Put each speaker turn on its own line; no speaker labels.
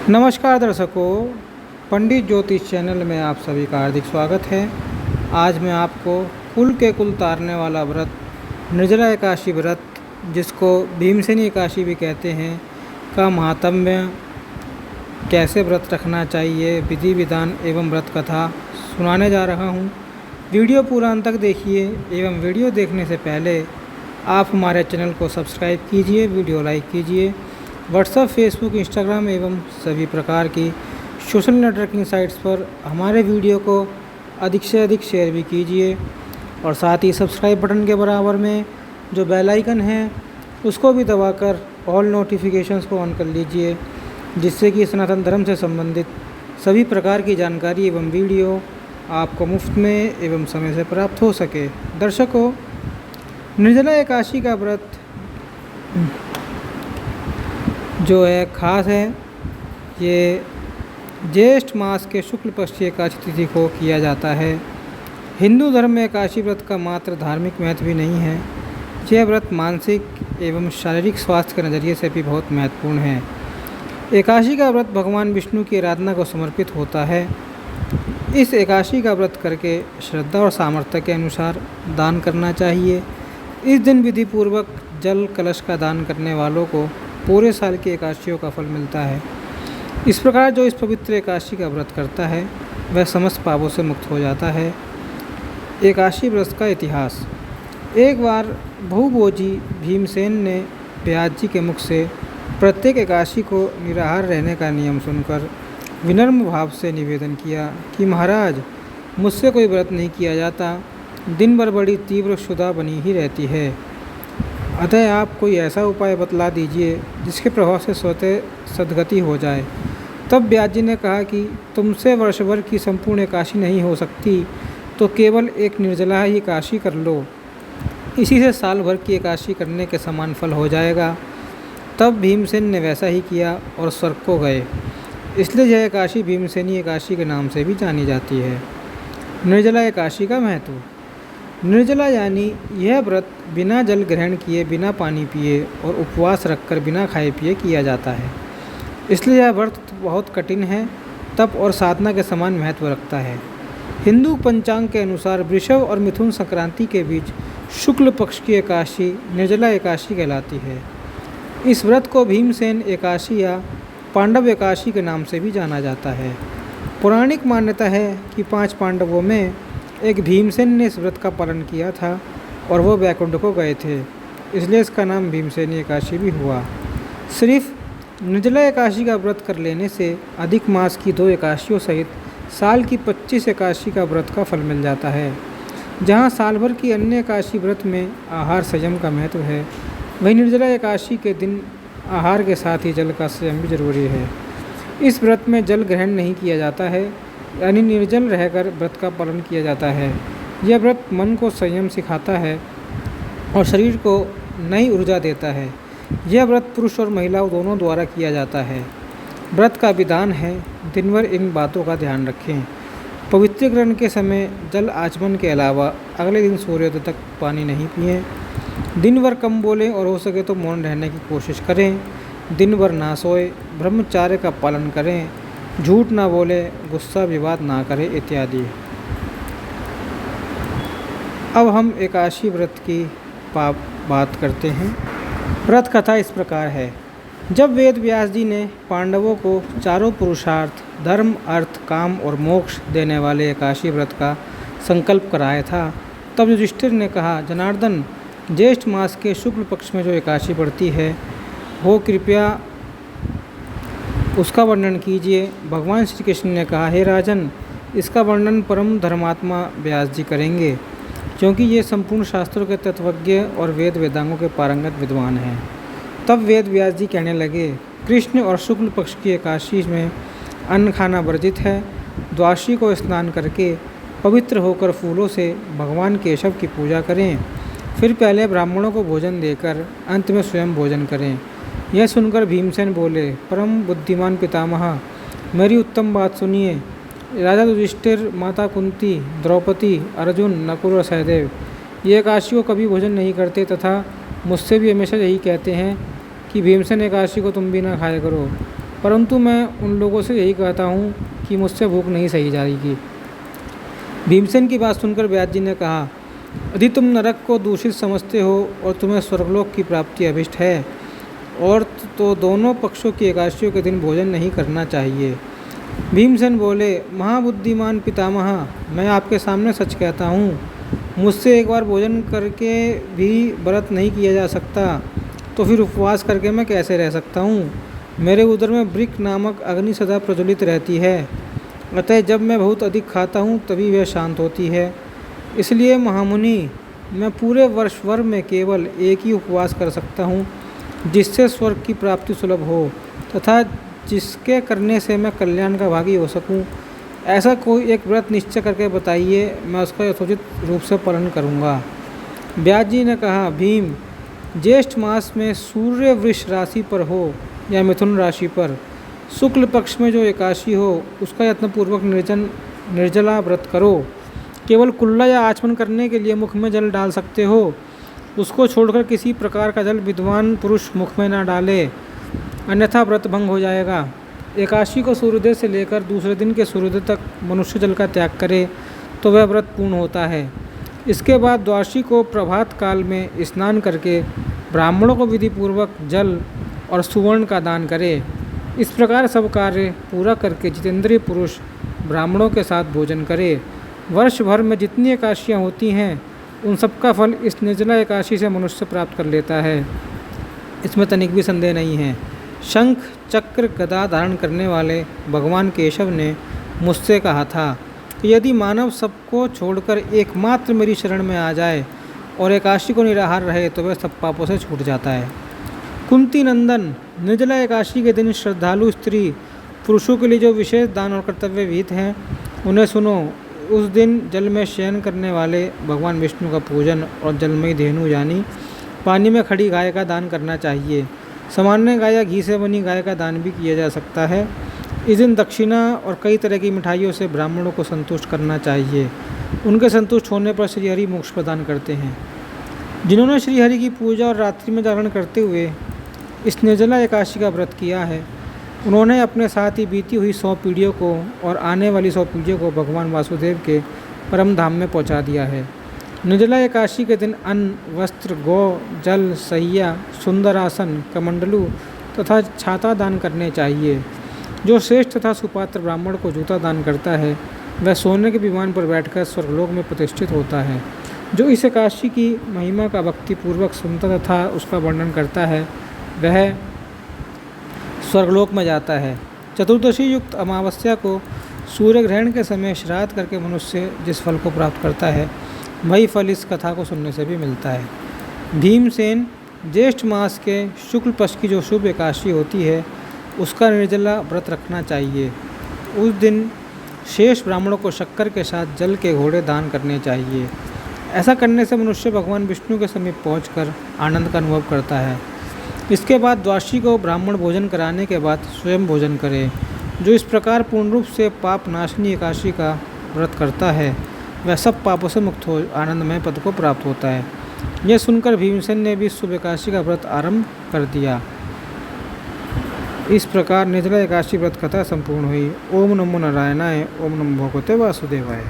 नमस्कार दर्शकों, पंडित ज्योतिष चैनल में आप सभी का हार्दिक स्वागत है। आज मैं आपको कुल के कुल तारने वाला व्रत निर्जला एकादशी व्रत, जिसको भीमसेनी एकादशी भी कहते हैं, का महात्म्य, कैसे व्रत रखना चाहिए, विधि विधान एवं व्रत कथा सुनाने जा रहा हूँ। वीडियो पूरा अंत तक देखिए एवं वीडियो देखने से पहले आप हमारे चैनल को सब्सक्राइब कीजिए, वीडियो लाइक कीजिए। व्हाट्सएप, फेसबुक, इंस्टाग्राम एवं सभी प्रकार की सोशल नेटवर्किंग साइट्स पर हमारे वीडियो को अधिक से अधिक शेयर भी कीजिए और साथ ही सब्सक्राइब बटन के बराबर में जो बेल आइकन है उसको भी दबाकर ऑल नोटिफिकेशंस को ऑन कर लीजिए, जिससे कि सनातन धर्म से संबंधित सभी प्रकार की जानकारी एवं वीडियो आपको मुफ्त में एवं समय से प्राप्त हो सके। दर्शकों, निर्जला एकादशी का व्रत जो है खास है। ये ज्येष्ठ मास के शुक्ल पक्ष की एकादशी तिथि को किया जाता है। हिंदू धर्म में एकादशी व्रत का मात्र धार्मिक महत्व भी नहीं है, यह व्रत मानसिक एवं शारीरिक स्वास्थ्य के नज़रिए से भी बहुत महत्वपूर्ण है। एकादशी का व्रत भगवान विष्णु की आराधना को समर्पित होता है। इस एकादशी का व्रत करके श्रद्धा और सामर्थ्य के अनुसार दान करना चाहिए। इस दिन विधि पूर्वक जल कलश का दान करने वालों को पूरे साल की एकादशियों का फल मिलता है। इस प्रकार जो इस पवित्र एकादशी का व्रत करता है वह समस्त पापों से मुक्त हो जाता है। एकादशी व्रत का इतिहास। एक बार बहुभोजी भीमसेन ने व्यास जी के मुख से प्रत्येक एकादशी को निराहार रहने का नियम सुनकर विनम्र भाव से निवेदन किया कि महाराज, मुझसे कोई व्रत नहीं किया जाता, दिन भर बड़ी तीव्र क्षुधा बनी ही रहती है, अतः आप कोई ऐसा उपाय बतला दीजिए जिसके प्रभाव से स्वतः सद्गति हो जाए। तब व्यास जी ने कहा कि तुमसे वर्ष भर की संपूर्ण एकादशी नहीं हो सकती, तो केवल एक निर्जला ही एकादशी कर लो, इसी से साल भर की एकादशी करने के समान फल हो जाएगा। तब भीमसेन ने वैसा ही किया और स्वर्ग को गए। इसलिए यह एकादशी भीमसेनी एकादशी के नाम से भी जानी जाती है। निर्जला एकादशी का महत्व। निर्जला यानी यह व्रत बिना जल ग्रहण किए, बिना पानी पिए और उपवास रखकर बिना खाए पिए किया जाता है। इसलिए यह व्रत बहुत कठिन है, तप और साधना के समान महत्व रखता है। हिंदू पंचांग के अनुसार वृषभ और मिथुन संक्रांति के बीच शुक्ल पक्ष की एकादशी निर्जला एकादशी कहलाती है। इस व्रत को भीमसेन एकादशी या पांडव एकादशी के नाम से भी जाना जाता है। पौराणिक मान्यता है कि 5 पांडवों में एक भीमसेन ने इस व्रत का पालन किया था और वो वैकुंठ को गए थे, इसलिए इसका नाम भीमसेनी एकादशी भी हुआ। सिर्फ निर्जला एकादशी का व्रत कर लेने से अधिक मास की 2 एकादशियों सहित साल की 25 एकादशी का व्रत का फल मिल जाता है। जहाँ साल भर की अन्य एकादशी व्रत में आहार संयम का महत्व है, वहीं निर्जला एकादशी के दिन आहार के साथ ही जल का संयम भी जरूरी है। इस व्रत में जल ग्रहण नहीं किया जाता है, यानी निर्जल रहकर व्रत का पालन किया जाता है। यह व्रत मन को संयम सिखाता है और शरीर को नई ऊर्जा देता है। यह व्रत पुरुष और महिलाओं दोनों द्वारा किया जाता है। व्रत का विधान है, दिन भर इन बातों का ध्यान रखें। पवित्रकरण के समय जल आचमन के अलावा अगले दिन सूर्योदय तक पानी नहीं पिएं। दिन भर कम बोलें और हो सके तो मौन रहने की कोशिश करें। दिन भर ना सोए, ब्रह्मचार्य का पालन करें, झूठ ना बोले, गुस्सा विवाद ना करें इत्यादि। अब हम एकादशी व्रत की बात करते हैं। व्रत कथा इस प्रकार है। जब वेद व्यास जी ने पांडवों को चारों पुरुषार्थ धर्म, अर्थ, काम और मोक्ष देने वाले एकादशी व्रत का संकल्प कराया था, तब युधिष्ठिर ने कहा, जनार्दन, ज्येष्ठ मास के शुक्ल पक्ष में जो एकादशी पड़ती है वो कृपया उसका वर्णन कीजिए। भगवान श्री कृष्ण ने कहा, हे राजन, इसका वर्णन परम धर्मात्मा व्यास जी करेंगे, क्योंकि ये संपूर्ण शास्त्रों के तत्वज्ञ और वेद वेदांगों के पारंगत विद्वान हैं। तब वेद व्यास जी कहने लगे, कृष्ण और शुक्ल पक्ष की एकादशी में अन्न खाना वर्जित है। द्वादशी को स्नान करके पवित्र होकर फूलों से भगवान केशव की पूजा करें, फिर पहले ब्राह्मणों को भोजन देकर अंत में स्वयं भोजन करें। यह सुनकर भीमसेन बोले, परम बुद्धिमान पितामह, मेरी उत्तम बात सुनिए। राजा युधिष्ठिर, माता कुंती, द्रौपदी, अर्जुन, नकुल और सहदेव ये एकादशी को कभी भोजन नहीं करते तथा मुझसे भी हमेशा यही कहते हैं कि भीमसेन एकादशी को तुम भी ना खाया करो। परंतु मैं उन लोगों से यही कहता हूँ कि मुझसे भूख नहीं सही जाएगी। भीमसेन की बात सुनकर व्यास जी ने कहा, यदि तुम नरक को दूषित समझते हो और तुम्हें स्वर्गलोक की प्राप्ति अभिष्ट है और तो दोनों पक्षों की एकादशियों के दिन भोजन नहीं करना चाहिए। भीमसेन बोले, महाबुद्धिमान पितामह, मैं आपके सामने सच कहता हूँ, मुझसे एक बार भोजन करके भी व्रत नहीं किया जा सकता, तो फिर उपवास करके मैं कैसे रह सकता हूँ। मेरे उदर में वृक्क नामक अग्नि सदा प्रज्वलित रहती है, अतः जब मैं बहुत अधिक खाता हूँ तभी वह शांत होती है। इसलिए महामुनि, मैं पूरे वर्ष भर में केवल एक ही उपवास कर सकता हूँ जिससे स्वर्ग की प्राप्ति सुलभ हो तथा जिसके करने से मैं कल्याण का भागी हो सकूँ। ऐसा कोई एक व्रत निश्चय करके बताइए, मैं उसका यथोचित रूप से पालन करूँगा। व्यास जी ने कहा, भीम, ज्येष्ठ मास में सूर्य वृष राशि पर हो या मिथुन राशि पर शुक्ल पक्ष में जो एकादशी हो उसका यत्नपूर्वक निर्जला व्रत करो। केवल कुल्ला या आचमन करने के लिए मुख में जल डाल सकते हो, उसको छोड़कर किसी प्रकार का जल विद्वान पुरुष मुख में न डाले, अन्यथा व्रत भंग हो जाएगा। एकादशी को सूर्योदय से लेकर दूसरे दिन के सूर्योदय तक मनुष्य जल का त्याग करे तो वह व्रत पूर्ण होता है। इसके बाद द्वादशी को प्रभात काल में स्नान करके ब्राह्मणों को विधिपूर्वक जल और सुवर्ण का दान करे। इस प्रकार सब कार्य पूरा करके जितेंद्रिय पुरुष ब्राह्मणों के साथ भोजन करे। वर्ष भर में जितनी एकादशियाँ होती हैं उन सब का फल इस निर्जला एकादशी से मनुष्य प्राप्त कर लेता है, इसमें तनिक भी संदेह नहीं है। शंख चक्र गदा धारण करने वाले भगवान केशव ने मुझसे कहा था कि यदि मानव सबको छोड़कर एकमात्र मेरी शरण में आ जाए और एकादशी को निराहार रहे तो वह सब पापों से छूट जाता है। कुंती नंदन, निर्जला एकादशी के दिन श्रद्धालु स्त्री पुरुषों के लिए जो विशेष दान और कर्तव्य विहित हैं उन्हें सुनो। उस दिन जल में शयन करने वाले भगवान विष्णु का पूजन और जलमयी धेनु यानी पानी में खड़ी गाय का दान करना चाहिए। सामान्य गाय या घी से बनी गाय का दान भी किया जा सकता है। इस दिन दक्षिणा और कई तरह की मिठाइयों से ब्राह्मणों को संतुष्ट करना चाहिए। उनके संतुष्ट होने पर श्रीहरि मोक्ष प्रदान करते हैं। जिन्होंने श्रीहरि की पूजा और रात्रि में जागरण करते हुए इस निर्जला एकादशी का व्रत किया है, उन्होंने अपने साथ ही बीती हुई 100 पीढ़ियों को और आने वाली 100 पीढ़ियों को भगवान वासुदेव के परम धाम में पहुंचा दिया है। निर्जला एकादशी के दिन अन्न, वस्त्र, गौ, जल, सहिया, सुंदर आसन, कमंडलू तथा छाता दान करने चाहिए। जो श्रेष्ठ तथा सुपात्र ब्राह्मण को जूता दान करता है वह सोने के विमान पर बैठकर स्वर्गलोक में प्रतिष्ठित होता है। जो इस एकादशी की महिमा का भक्तिपूर्वक सुनता तथा उसका वर्णन करता है वह स्वर्गलोक में जाता है। चतुर्दशी युक्त अमावस्या को सूर्य ग्रहण के समय श्राद्ध करके मनुष्य जिस फल को प्राप्त करता है वही फल इस कथा को सुनने से भी मिलता है। भीमसेन, ज्येष्ठ मास के शुक्ल पक्ष की जो शुभ एकादशी होती है उसका निर्जला व्रत रखना चाहिए। उस दिन शेष ब्राह्मणों को शक्कर के साथ जल के घोड़े दान करने चाहिए। ऐसा करने से मनुष्य भगवान विष्णु के समीप पहुंचकर आनंद का अनुभव करता है। इसके बाद द्वादशी को ब्राह्मण भोजन कराने के बाद स्वयं भोजन करे। जो इस प्रकार पूर्ण रूप से पाप नाशनी एकादशी का व्रत करता है वह सब पापों से मुक्त हो आनंदमय पद को प्राप्त होता है। यह सुनकर भीमसेन ने भी शुभ एकादशी का व्रत आरंभ कर दिया। इस प्रकार निर्जला एकादशी व्रत कथा संपूर्ण हुई। ओम नमो नारायणाय। ओम नमो भगवते वासुदेवाय।